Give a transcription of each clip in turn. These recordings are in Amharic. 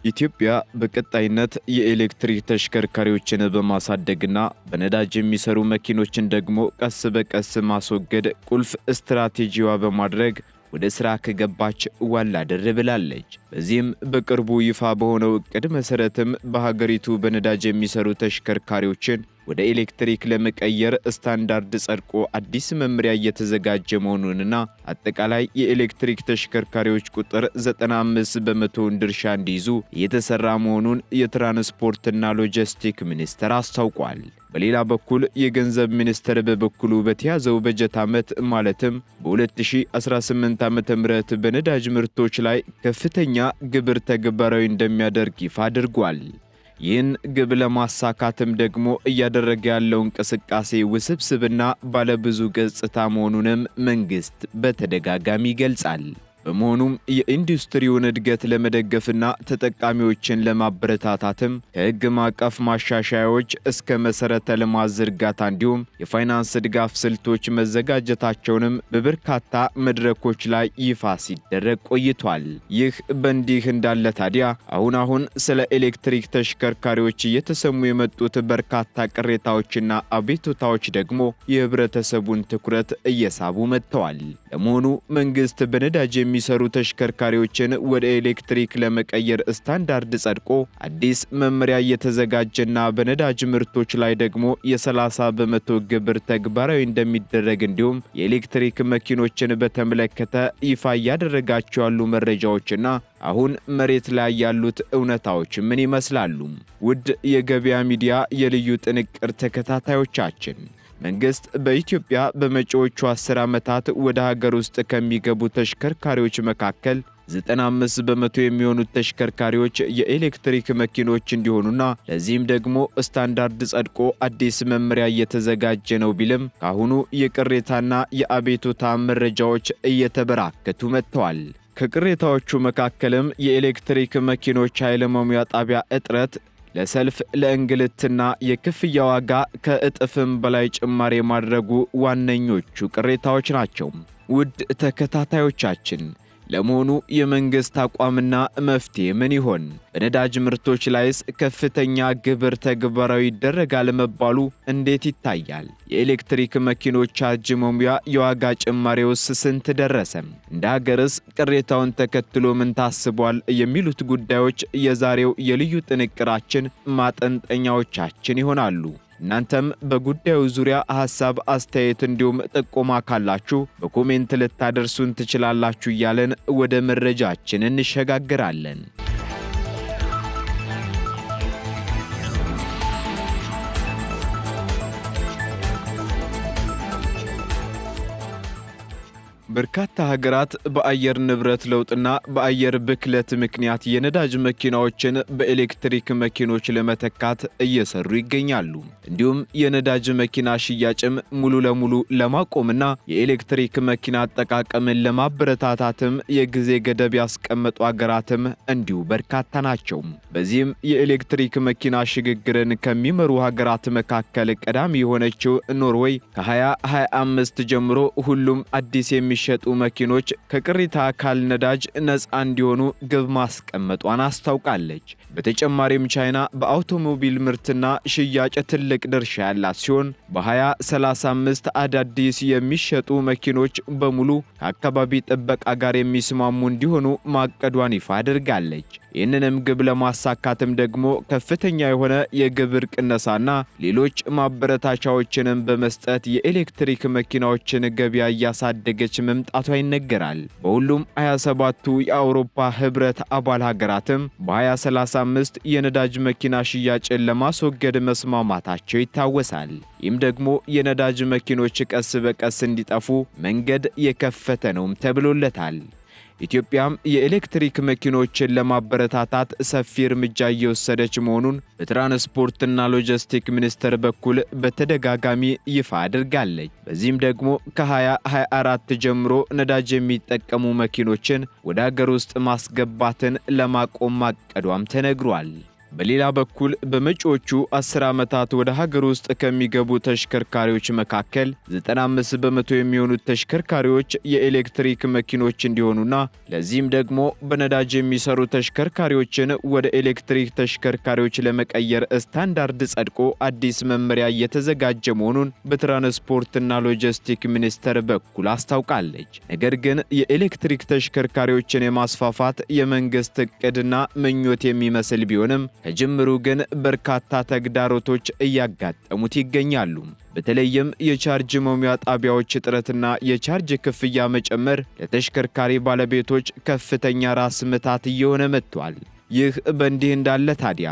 ኢትዮጵያ በቀጣይነት የኤሌክትሪክ ተሽከርካሪዎችን በማሳደግና በነዳጅ የሚሰሩ መኪኖችን ደግሞ ቀስ በቀስ ማስወገድ ቁልፍ ስትራቴጂዋ በማድረግ ወደ ስራ ከገባች ዋላ ደር ብላለች። በዚህም በቅርቡ ይፋ በሆነው እቅድ መሰረትም በሀገሪቱ በነዳጅ የሚሰሩ ተሽከርካሪዎችን ወደ ኤሌክትሪክ ለመቀየር ስታንዳርድ ጸድቆ አዲስ መመሪያ እየተዘጋጀ መሆኑንና አጠቃላይ የኤሌክትሪክ ተሽከርካሪዎች ቁጥር 95% ድርሻ እንዲይዙ እየተሰራ መሆኑን የትራንስፖርትና ሎጂስቲክ ሚኒስቴር አስታውቋል። በሌላ በኩል የገንዘብ ሚኒስቴር በበኩሉ በተያዘው በጀት ዓመት ማለትም በ2018 ዓ.ም በነዳጅ ምርቶች ላይ ከፍተኛ ግብር ተግባራዊ እንደሚያደርግ ይፋ አድርጓል። ይህን ግብ ለማሳካትም ደግሞ እያደረገ ያለው እንቅስቃሴ ውስብስብና ባለብዙ ገጽታ መሆኑንም መንግስት በተደጋጋሚ ይገልጻል። በመሆኑም የኢንዱስትሪውን እድገት ለመደገፍና ተጠቃሚዎችን ለማበረታታትም ከሕግ ማዕቀፍ ማሻሻያዎች እስከ መሰረተ ልማት ዝርጋታ እንዲሁም የፋይናንስ ድጋፍ ስልቶች መዘጋጀታቸውንም በበርካታ መድረኮች ላይ ይፋ ሲደረግ ቆይቷል። ይህ በእንዲህ እንዳለ ታዲያ አሁን ስለ ኤሌክትሪክ ተሽከርካሪዎች እየተሰሙ የመጡት በርካታ ቅሬታዎችና አቤቱታዎች ደግሞ የህብረተሰቡን ትኩረት እየሳቡ መጥተዋል። ለመሆኑ መንግስት በነዳጅ የሚሰሩ ተሽከርካሪዎችን ወደ ኤሌክትሪክ ለመቀየር ስታንዳርድ ጸድቆ አዲስ መመሪያ እየተዘጋጀና በነዳጅ ምርቶች ላይ ደግሞ የ30% ግብር ተግባራዊ እንደሚደረግ እንዲሁም የኤሌክትሪክ መኪኖችን በተመለከተ ይፋ እያደረጋቸው ያሉ መረጃዎችና አሁን መሬት ላይ ያሉት እውነታዎች ምን ይመስላሉ? ውድ የገበያ ሚዲያ የልዩ ጥንቅር ተከታታዮቻችን መንግስት በኢትዮጵያ በመጪዎቹ 10 ዓመታት ወደ ሀገር ውስጥ ከሚገቡ ተሽከርካሪዎች መካከል 95% የሚሆኑት ተሽከርካሪዎች የኤሌክትሪክ መኪኖች እንዲሆኑና ለዚህም ደግሞ ስታንዳርድ ጸድቆ አዲስ መመሪያ እየተዘጋጀ ነው ቢልም ካሁኑ የቅሬታና የአቤቱታ መረጃዎች እየተበራከቱ መጥተዋል። ከቅሬታዎቹ መካከልም የኤሌክትሪክ መኪኖች ኃይል መሙያ ጣቢያ እጥረት፣ ለሰልፍ ለእንግልትና የክፍያ ዋጋ ከእጥፍም በላይ ጭማሪ ማድረጉ ዋነኞቹ ቅሬታዎች ናቸው። ውድ ተከታታዮቻችን ለመሆኑ የመንግስት አቋምና መፍትሄ ምን ይሆን? በነዳጅ ምርቶች ላይስ ከፍተኛ ግብር ተግባራዊ ይደረጋል መባሉ እንዴት ይታያል? የኤሌክትሪክ መኪኖች ቻርጅ መሙያ የዋጋ ጭማሪውስ ስንት ደረሰ? እንደ ሀገርስ ቅሬታውን ተከትሎ ምን ታስቧል? የሚሉት ጉዳዮች የዛሬው የልዩ ጥንቅራችን ማጠንጠኛዎቻችን ይሆናሉ። እናንተም በጉዳዩ ዙሪያ ሐሳብ፣ አስተያየት እንዲሁም ጥቆማ ካላችሁ በኮሜንት ልታደርሱን ትችላላችሁ እያለን ወደ መረጃችን እንሸጋግራለን። በርካታ ሀገራት በአየር ንብረት ለውጥና በአየር ብክለት ምክንያት የነዳጅ መኪናዎችን በኤሌክትሪክ መኪኖች ለመተካት እየሰሩ ይገኛሉ። እንዲሁም የነዳጅ መኪና ሽያጭም ሙሉ ለሙሉ ለማቆምና የኤሌክትሪክ መኪና አጠቃቀምን ለማበረታታትም የጊዜ ገደብ ያስቀመጡ ሀገራትም እንዲሁ በርካታ ናቸው። በዚህም የኤሌክትሪክ መኪና ሽግግርን ከሚመሩ ሀገራት መካከል ቀዳሚ የሆነችው ኖርዌይ ከ2025 ጀምሮ ሁሉም አዲስ የሚሸጡ መኪኖች ከቅሪተ አካል ነዳጅ ነፃ እንዲሆኑ ግብ ማስቀመጧን አስታውቃለች። በተጨማሪም ቻይና በአውቶሞቢል ምርትና ሽያጭ ትልቅ ድርሻ ያላት ሲሆን በ2035 አዳዲስ የሚሸጡ መኪኖች በሙሉ ከአካባቢ ጥበቃ ጋር የሚስማሙ እንዲሆኑ ማቀዷን ይፋ አድርጋለች። ይህንንም ግብ ለማሳካትም ደግሞ ከፍተኛ የሆነ የግብር ቅነሳና ሌሎች ማበረታቻዎችንም በመስጠት የኤሌክትሪክ መኪናዎችን ገበያ እያሳደገች መምጣቷ ይነገራል። በሁሉም 27ቱ የአውሮፓ ህብረት አባል ሀገራትም በ2035 የነዳጅ መኪና ሽያጭን ለማስወገድ መስማማታቸው ይታወሳል። ይህም ደግሞ የነዳጅ መኪኖች ቀስ በቀስ እንዲጠፉ መንገድ የከፈተ ነውም ተብሎለታል። ኢትዮጵያም የኤሌክትሪክ መኪኖችን ለማበረታታት ሰፊ እርምጃ እየወሰደች መሆኑን በትራንስፖርትና ሎጂስቲክ ሚኒስቴር በኩል በተደጋጋሚ ይፋ አድርጋለች። በዚህም ደግሞ ከ2024 ጀምሮ ነዳጅ የሚጠቀሙ መኪኖችን ወደ ሀገር ውስጥ ማስገባትን ለማቆም ማቀዷም ተነግሯል። በሌላ በኩል በመጪዎቹ 10 ዓመታት ወደ ሀገር ውስጥ ከሚገቡ ተሽከርካሪዎች መካከል 95 በመቶ የሚሆኑት ተሽከርካሪዎች የኤሌክትሪክ መኪኖች እንዲሆኑና ለዚህም ደግሞ በነዳጅ የሚሰሩ ተሽከርካሪዎችን ወደ ኤሌክትሪክ ተሽከርካሪዎች ለመቀየር ስታንዳርድ ጸድቆ አዲስ መመሪያ እየተዘጋጀ መሆኑን በትራንስፖርትና ሎጂስቲክ ሚኒስቴር በኩል አስታውቃለች። ነገር ግን የኤሌክትሪክ ተሽከርካሪዎችን የማስፋፋት የመንግስት እቅድና ምኞት የሚመስል ቢሆንም ከጅምሩ ግን በርካታ ተግዳሮቶች እያጋጠሙት ይገኛሉ። በተለይም የቻርጅ መሙያ ጣቢያዎች እጥረትና የቻርጅ ክፍያ መጨመር ለተሽከርካሪ ባለቤቶች ከፍተኛ ራስ ምታት እየሆነ መጥቷል። ይህ በእንዲህ እንዳለ ታዲያ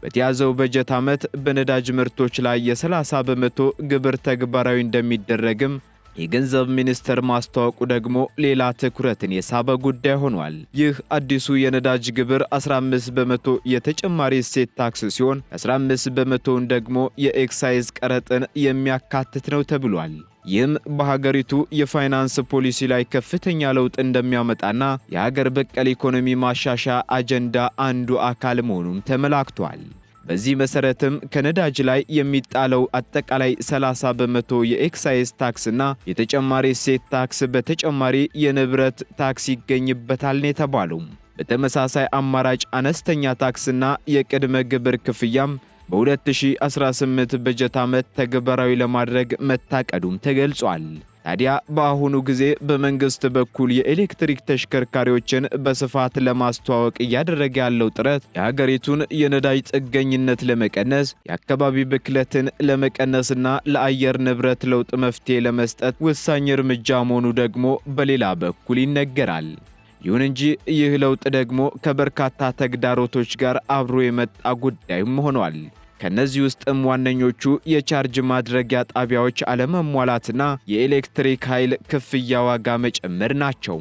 በተያዘው በጀት ዓመት በነዳጅ ምርቶች ላይ የ30 በመቶ ግብር ተግባራዊ እንደሚደረግም የገንዘብ ሚኒስቴር ማስታወቁ ደግሞ ሌላ ትኩረትን የሳበ ጉዳይ ሆኗል። ይህ አዲሱ የነዳጅ ግብር 15 በመቶ የተጨማሪ እሴት ታክስ ሲሆን 15 በመቶውን ደግሞ የኤክሳይዝ ቀረጥን የሚያካትት ነው ተብሏል። ይህም በሀገሪቱ የፋይናንስ ፖሊሲ ላይ ከፍተኛ ለውጥ እንደሚያመጣና የሀገር በቀል ኢኮኖሚ ማሻሻያ አጀንዳ አንዱ አካል መሆኑም ተመላክቷል። በዚህ መሰረትም ከነዳጅ ላይ የሚጣለው አጠቃላይ 30 በመቶ የኤክሳይዝ ታክስና የተጨማሪ እሴት ታክስ በተጨማሪ የንብረት ታክስ ይገኝበታል ነው የተባለው። በተመሳሳይ አማራጭ አነስተኛ ታክስና የቅድመ ግብር ክፍያም በ2018 በጀት ዓመት ተግባራዊ ለማድረግ መታቀዱም ተገልጿል። ታዲያ በአሁኑ ጊዜ በመንግስት በኩል የኤሌክትሪክ ተሽከርካሪዎችን በስፋት ለማስተዋወቅ እያደረገ ያለው ጥረት የሀገሪቱን የነዳጅ ጥገኝነት ለመቀነስ፣ የአካባቢ ብክለትን ለመቀነስና ለአየር ንብረት ለውጥ መፍትሄ ለመስጠት ወሳኝ እርምጃ መሆኑ ደግሞ በሌላ በኩል ይነገራል። ይሁን እንጂ ይህ ለውጥ ደግሞ ከበርካታ ተግዳሮቶች ጋር አብሮ የመጣ ጉዳይም ሆኗል። ከነዚህ ውስጥም ዋነኞቹ የቻርጅ ማድረጊያ ጣቢያዎች አለመሟላትና የኤሌክትሪክ ኃይል ክፍያ ዋጋ መጨመር ናቸው።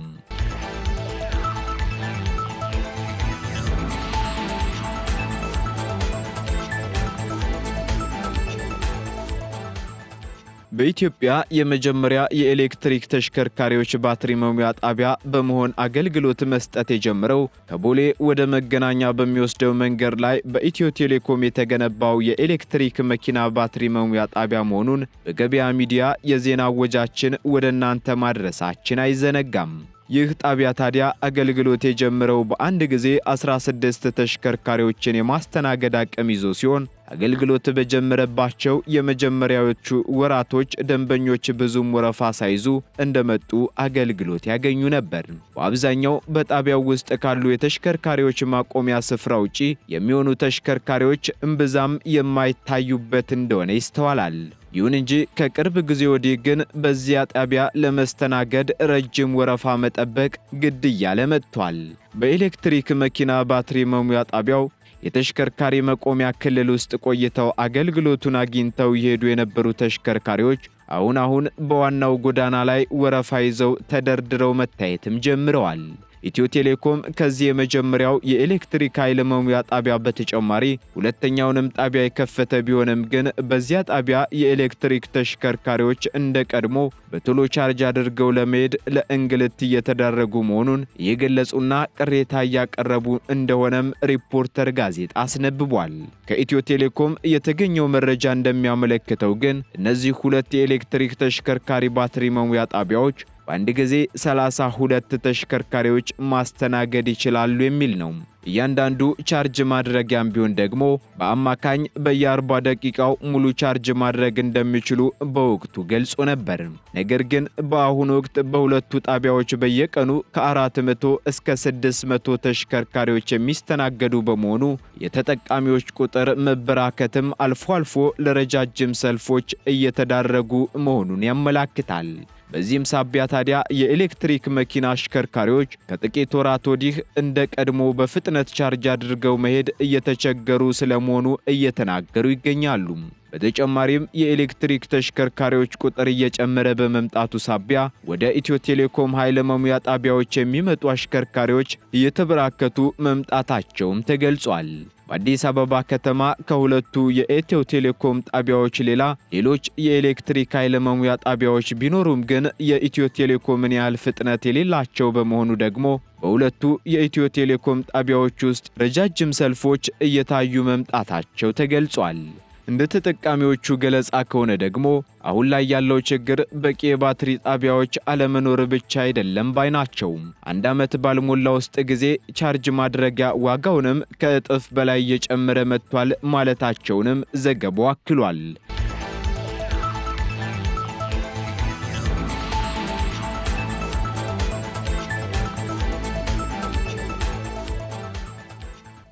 በኢትዮጵያ የመጀመሪያ የኤሌክትሪክ ተሽከርካሪዎች ባትሪ መሙያ ጣቢያ በመሆን አገልግሎት መስጠት የጀመረው ከቦሌ ወደ መገናኛ በሚወስደው መንገድ ላይ በኢትዮ ቴሌኮም የተገነባው የኤሌክትሪክ መኪና ባትሪ መሙያ ጣቢያ መሆኑን በገበያ ሚዲያ የዜና ወጃችን ወደ እናንተ ማድረሳችን አይዘነጋም። ይህ ጣቢያ ታዲያ አገልግሎት የጀመረው በአንድ ጊዜ 16 ተሽከርካሪዎችን የማስተናገድ አቅም ይዞ ሲሆን አገልግሎት በጀመረባቸው የመጀመሪያዎቹ ወራቶች ደንበኞች ብዙም ወረፋ ሳይዙ እንደመጡ አገልግሎት ያገኙ ነበር። በአብዛኛው በጣቢያው ውስጥ ካሉ የተሽከርካሪዎች ማቆሚያ ስፍራ ውጪ የሚሆኑ ተሽከርካሪዎች እምብዛም የማይታዩበት እንደሆነ ይስተዋላል። ይሁን እንጂ ከቅርብ ጊዜ ወዲህ ግን በዚያ ጣቢያ ለመስተናገድ ረጅም ወረፋ መጠበቅ ግድ እያለ መጥቷል። በኤሌክትሪክ መኪና ባትሪ መሙያ ጣቢያው የተሽከርካሪ መቆሚያ ክልል ውስጥ ቆይተው አገልግሎቱን አግኝተው ይሄዱ የነበሩ ተሽከርካሪዎች አሁን በዋናው ጎዳና ላይ ወረፋ ይዘው ተደርድረው መታየትም ጀምረዋል። ኢትዮ ቴሌኮም ከዚህ የመጀመሪያው የኤሌክትሪክ ኃይል መሙያ ጣቢያ በተጨማሪ ሁለተኛውንም ጣቢያ የከፈተ ቢሆንም ግን በዚያ ጣቢያ የኤሌክትሪክ ተሽከርካሪዎች እንደ ቀድሞ በቶሎ ቻርጅ አድርገው ለመሄድ ለእንግልት እየተዳረጉ መሆኑን የገለጹና ቅሬታ እያቀረቡ እንደሆነም ሪፖርተር ጋዜጣ አስነብቧል። ከኢትዮ ቴሌኮም የተገኘው መረጃ እንደሚያመለክተው ግን እነዚህ ሁለት የኤሌክትሪክ ተሽከርካሪ ባትሪ መሙያ ጣቢያዎች በአንድ ጊዜ 32 ተሽከርካሪዎች ማስተናገድ ይችላሉ የሚል ነው። እያንዳንዱ ቻርጅ ማድረጊያም ቢሆን ደግሞ በአማካኝ በየ40 ደቂቃው ሙሉ ቻርጅ ማድረግ እንደሚችሉ በወቅቱ ገልጾ ነበር። ነገር ግን በአሁኑ ወቅት በሁለቱ ጣቢያዎች በየቀኑ ከ400 እስከ 600 ተሽከርካሪዎች የሚስተናገዱ በመሆኑ የተጠቃሚዎች ቁጥር መበራከትም አልፎ አልፎ ለረጃጅም ሰልፎች እየተዳረጉ መሆኑን ያመላክታል። በዚህም ሳቢያ ታዲያ የኤሌክትሪክ መኪና አሽከርካሪዎች ከጥቂት ወራት ወዲህ እንደ ቀድሞ በፍጥነት ቻርጅ አድርገው መሄድ እየተቸገሩ ስለመሆኑ እየተናገሩ ይገኛሉ። በተጨማሪም የኤሌክትሪክ ተሽከርካሪዎች ቁጥር እየጨመረ በመምጣቱ ሳቢያ ወደ ኢትዮ ቴሌኮም ኃይል መሙያ ጣቢያዎች የሚመጡ አሽከርካሪዎች እየተበራከቱ መምጣታቸውም ተገልጿል። በአዲስ አበባ ከተማ ከሁለቱ የኢትዮ ቴሌኮም ጣቢያዎች ሌላ ሌሎች የኤሌክትሪክ ኃይል መሙያ ጣቢያዎች ቢኖሩም ግን የኢትዮ ቴሌኮምን ያህል ፍጥነት የሌላቸው በመሆኑ ደግሞ በሁለቱ የኢትዮ ቴሌኮም ጣቢያዎች ውስጥ ረጃጅም ሰልፎች እየታዩ መምጣታቸው ተገልጿል። እንደ ተጠቃሚዎቹ ገለጻ ከሆነ ደግሞ አሁን ላይ ያለው ችግር በቂ የባትሪ ጣቢያዎች አለመኖር ብቻ አይደለም ባይ ናቸው። 1 ዓመት ባልሞላ ውስጥ ጊዜ ቻርጅ ማድረጊያ ዋጋውንም ከእጥፍ በላይ እየጨመረ መጥቷል ማለታቸውንም ዘገባው አክሏል።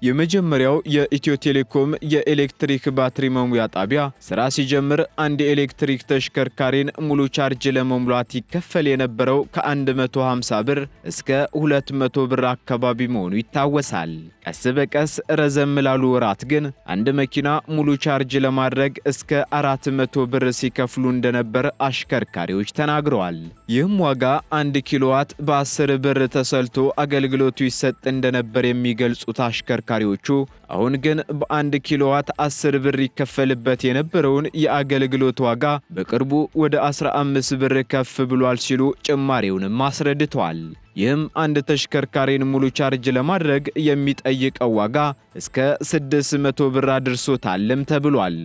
የመጀመሪያው የኢትዮ ቴሌኮም የኤሌክትሪክ ባትሪ መሙያ ጣቢያ ስራ ሲጀምር አንድ የኤሌክትሪክ ተሽከርካሪን ሙሉ ቻርጅ ለመሙላት ይከፈል የነበረው ከ150 ብር እስከ 200 ብር አካባቢ መሆኑ ይታወሳል። ቀስ በቀስ ረዘም ላሉ ወራት ግን አንድ መኪና ሙሉ ቻርጅ ለማድረግ እስከ 400 ብር ሲከፍሉ እንደነበር አሽከርካሪዎች ተናግረዋል። ይህም ዋጋ 1 ኪሎዋት በ10 ብር ተሰልቶ አገልግሎቱ ይሰጥ እንደነበር የሚገልጹት አሽከርካሪዎቹ አሁን ግን በ1 ኪሎዋት 10 ብር ይከፈልበት የነበረውን የአገልግሎት ዋጋ በቅርቡ ወደ 15 ብር ከፍ ብሏል ሲሉ ጭማሪውንም አስረድተዋል። ይህም አንድ ተሽከርካሪን ሙሉ ቻርጅ ለማድረግ የሚጠይቀው ዋጋ እስከ 600 ብር አድርሶታልም ተብሏል።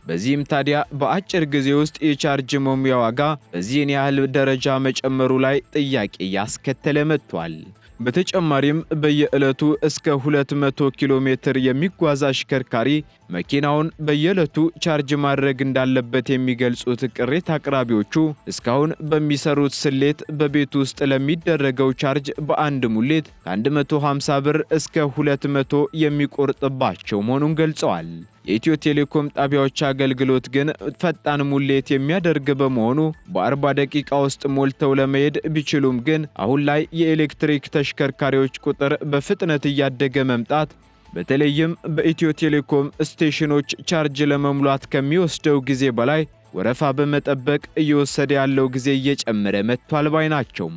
በዚህም ታዲያ በአጭር ጊዜ ውስጥ የቻርጅ መሙያ ዋጋ በዚህን ያህል ደረጃ መጨመሩ ላይ ጥያቄ ያስከተለ መጥቷል። በተጨማሪም በየዕለቱ እስከ 200 ኪሎ ሜትር የሚጓዝ አሽከርካሪ መኪናውን በየዕለቱ ቻርጅ ማድረግ እንዳለበት የሚገልጹት ቅሬታ አቅራቢዎቹ እስካሁን በሚሰሩት ስሌት በቤት ውስጥ ለሚደረገው ቻርጅ በአንድ ሙሌት ከ150 ብር እስከ 200 የሚቆርጥባቸው መሆኑን ገልጸዋል። የኢትዮ ቴሌኮም ጣቢያዎች አገልግሎት ግን ፈጣን ሙሌት የሚያደርግ በመሆኑ በ40 ደቂቃ ውስጥ ሞልተው ለመሄድ ቢችሉም ግን አሁን ላይ የኤሌክትሪክ ተሽከርካሪዎች ቁጥር በፍጥነት እያደገ መምጣት በተለይም በኢትዮ ቴሌኮም ስቴሽኖች ቻርጅ ለመሙላት ከሚወስደው ጊዜ በላይ ወረፋ በመጠበቅ እየወሰደ ያለው ጊዜ እየጨመረ መጥቷል ባይ ናቸው።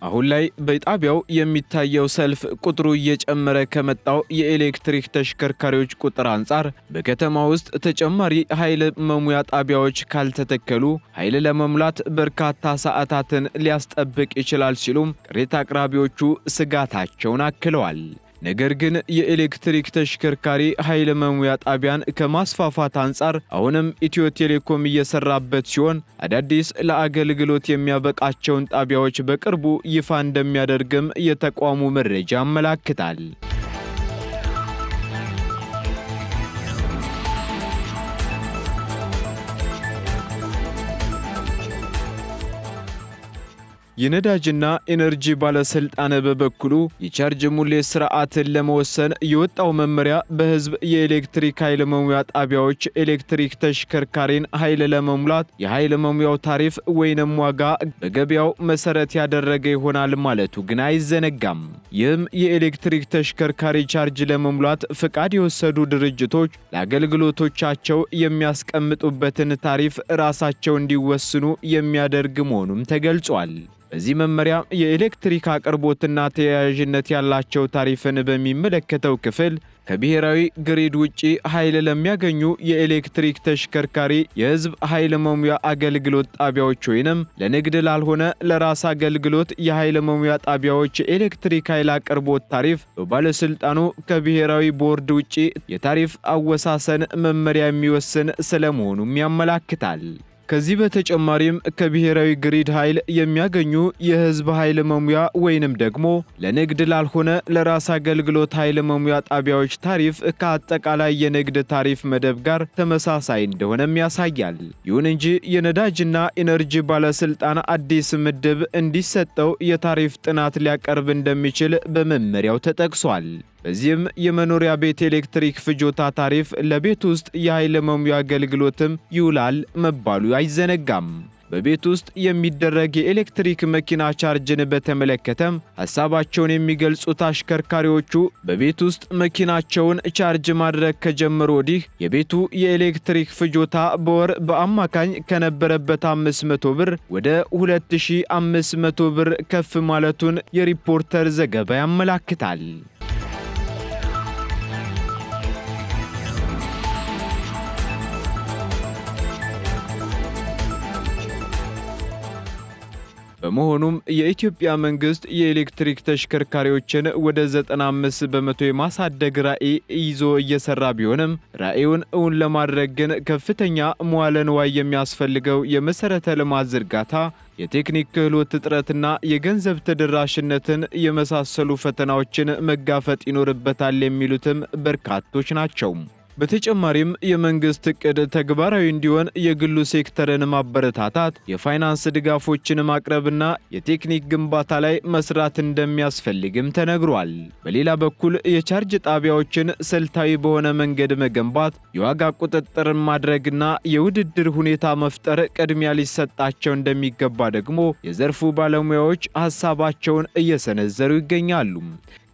አሁን ላይ በጣቢያው የሚታየው ሰልፍ ቁጥሩ እየጨመረ ከመጣው የኤሌክትሪክ ተሽከርካሪዎች ቁጥር አንጻር በከተማ ውስጥ ተጨማሪ ኃይል መሙያ ጣቢያዎች ካልተተከሉ ኃይል ለመሙላት በርካታ ሰዓታትን ሊያስጠብቅ ይችላል ሲሉም ቅሬታ አቅራቢዎቹ ስጋታቸውን አክለዋል። ነገር ግን የኤሌክትሪክ ተሽከርካሪ ኃይል መሙያ ጣቢያን ከማስፋፋት አንጻር አሁንም ኢትዮ ቴሌኮም እየሰራበት ሲሆን አዳዲስ ለአገልግሎት የሚያበቃቸውን ጣቢያዎች በቅርቡ ይፋ እንደሚያደርግም የተቋሙ መረጃ ያመለክታል። የነዳጅና ኢነርጂ ባለስልጣን በበኩሉ የቻርጅ ሙሌት ስርዓትን ለመወሰን የወጣው መመሪያ በህዝብ የኤሌክትሪክ ኃይል መሙያ ጣቢያዎች ኤሌክትሪክ ተሽከርካሪን ኃይል ለመሙላት የኃይል መሙያው ታሪፍ ወይንም ዋጋ በገበያው መሰረት ያደረገ ይሆናል ማለቱ ግን አይዘነጋም። ይህም የኤሌክትሪክ ተሽከርካሪ ቻርጅ ለመሙላት ፍቃድ የወሰዱ ድርጅቶች ለአገልግሎቶቻቸው የሚያስቀምጡበትን ታሪፍ ራሳቸው እንዲወስኑ የሚያደርግ መሆኑም ተገልጿል። በዚህ መመሪያ የኤሌክትሪክ አቅርቦትና ተያያዥነት ያላቸው ታሪፍን በሚመለከተው ክፍል ከብሔራዊ ግሪድ ውጪ ኃይል ለሚያገኙ የኤሌክትሪክ ተሽከርካሪ የህዝብ ኃይል መሙያ አገልግሎት ጣቢያዎች ወይንም ለንግድ ላልሆነ ለራስ አገልግሎት የኃይል መሙያ ጣቢያዎች የኤሌክትሪክ ኃይል አቅርቦት ታሪፍ በባለስልጣኑ ከብሔራዊ ቦርድ ውጪ የታሪፍ አወሳሰን መመሪያ የሚወስን ስለመሆኑም ያመለክታል። ከዚህ በተጨማሪም ከብሔራዊ ግሪድ ኃይል የሚያገኙ የህዝብ ኃይል መሙያ ወይንም ደግሞ ለንግድ ላልሆነ ለራስ አገልግሎት ኃይል መሙያ ጣቢያዎች ታሪፍ ከአጠቃላይ የንግድ ታሪፍ መደብ ጋር ተመሳሳይ እንደሆነም ያሳያል። ይሁን እንጂ የነዳጅና ኢነርጂ ባለስልጣን አዲስ ምድብ እንዲሰጠው የታሪፍ ጥናት ሊያቀርብ እንደሚችል በመመሪያው ተጠቅሷል። በዚህም የመኖሪያ ቤት ኤሌክትሪክ ፍጆታ ታሪፍ ለቤት ውስጥ የኃይል መሙያ አገልግሎትም ይውላል መባሉ አይዘነጋም። በቤት ውስጥ የሚደረግ የኤሌክትሪክ መኪና ቻርጅን በተመለከተም ሐሳባቸውን የሚገልጹት አሽከርካሪዎቹ በቤት ውስጥ መኪናቸውን ቻርጅ ማድረግ ከጀመሩ ወዲህ የቤቱ የኤሌክትሪክ ፍጆታ በወር በአማካኝ ከነበረበት 500 ብር ወደ 2500 ብር ከፍ ማለቱን የሪፖርተር ዘገባ ያመለክታል። በመሆኑም የኢትዮጵያ መንግስት የኤሌክትሪክ ተሽከርካሪዎችን ወደ 95 በመቶ የማሳደግ ራዕይ ይዞ እየሰራ ቢሆንም ራዕዩን እውን ለማድረግ ግን ከፍተኛ መዋለ ንዋይ የሚያስፈልገው የመሰረተ ልማት ዝርጋታ፣ የቴክኒክ ክህሎት እጥረትና የገንዘብ ተደራሽነትን የመሳሰሉ ፈተናዎችን መጋፈጥ ይኖርበታል የሚሉትም በርካቶች ናቸው። በተጨማሪም የመንግስት እቅድ ተግባራዊ እንዲሆን የግሉ ሴክተርን ማበረታታት፣ የፋይናንስ ድጋፎችን ማቅረብና የቴክኒክ ግንባታ ላይ መስራት እንደሚያስፈልግም ተነግሯል። በሌላ በኩል የቻርጅ ጣቢያዎችን ስልታዊ በሆነ መንገድ መገንባት፣ የዋጋ ቁጥጥርን ማድረግና የውድድር ሁኔታ መፍጠር ቅድሚያ ሊሰጣቸው እንደሚገባ ደግሞ የዘርፉ ባለሙያዎች ሐሳባቸውን እየሰነዘሩ ይገኛሉ።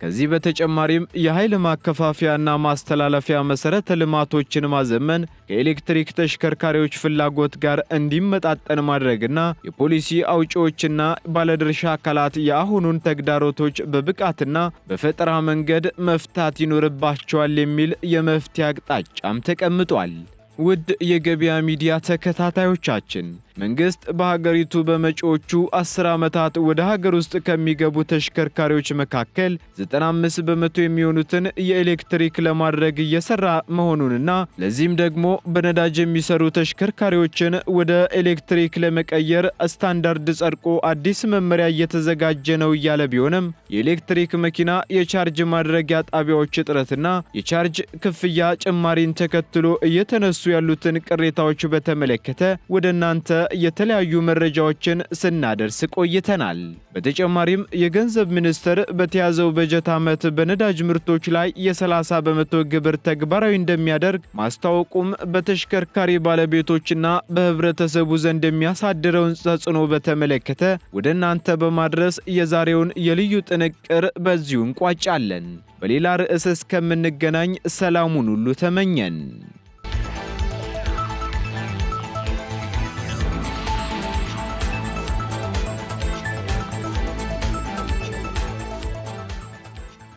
ከዚህ በተጨማሪም የኃይል ማከፋፈያና ማስተላለፊያ መሰረተ ልማቶችን ማዘመን፣ ከኤሌክትሪክ ተሽከርካሪዎች ፍላጎት ጋር እንዲመጣጠን ማድረግና የፖሊሲ አውጪዎችና ባለድርሻ አካላት የአሁኑን ተግዳሮቶች በብቃትና በፈጠራ መንገድ መፍታት ይኖርባቸዋል የሚል የመፍትሄ አቅጣጫም ተቀምጧል። ውድ የገበያ ሚዲያ ተከታታዮቻችን መንግስት በሀገሪቱ በመጪዎቹ 10 ዓመታት ወደ ሀገር ውስጥ ከሚገቡ ተሽከርካሪዎች መካከል 95 በመቶ የሚሆኑትን የኤሌክትሪክ ለማድረግ እየሰራ መሆኑንና ለዚህም ደግሞ በነዳጅ የሚሰሩ ተሽከርካሪዎችን ወደ ኤሌክትሪክ ለመቀየር ስታንዳርድ ጸድቆ አዲስ መመሪያ እየተዘጋጀ ነው እያለ ቢሆንም የኤሌክትሪክ መኪና የቻርጅ ማድረጊያ ጣቢያዎች እጥረትና የቻርጅ ክፍያ ጭማሪን ተከትሎ እየተነሱ ያሉትን ቅሬታዎች በተመለከተ ወደ እናንተ የተለያዩ መረጃዎችን ስናደርስ ቆይተናል። በተጨማሪም የገንዘብ ሚኒስቴር በተያዘው በጀት ዓመት በነዳጅ ምርቶች ላይ የ30 በመቶ ግብር ተግባራዊ እንደሚያደርግ ማስታወቁም በተሽከርካሪ ባለቤቶችና በህብረተሰቡ ዘንድ የሚያሳድረውን ተጽዕኖ በተመለከተ ወደ እናንተ በማድረስ የዛሬውን የልዩ ጥንቅር በዚሁ እንቋጫለን። በሌላ ርዕስ እስከምንገናኝ ሰላሙን ሁሉ ተመኘን።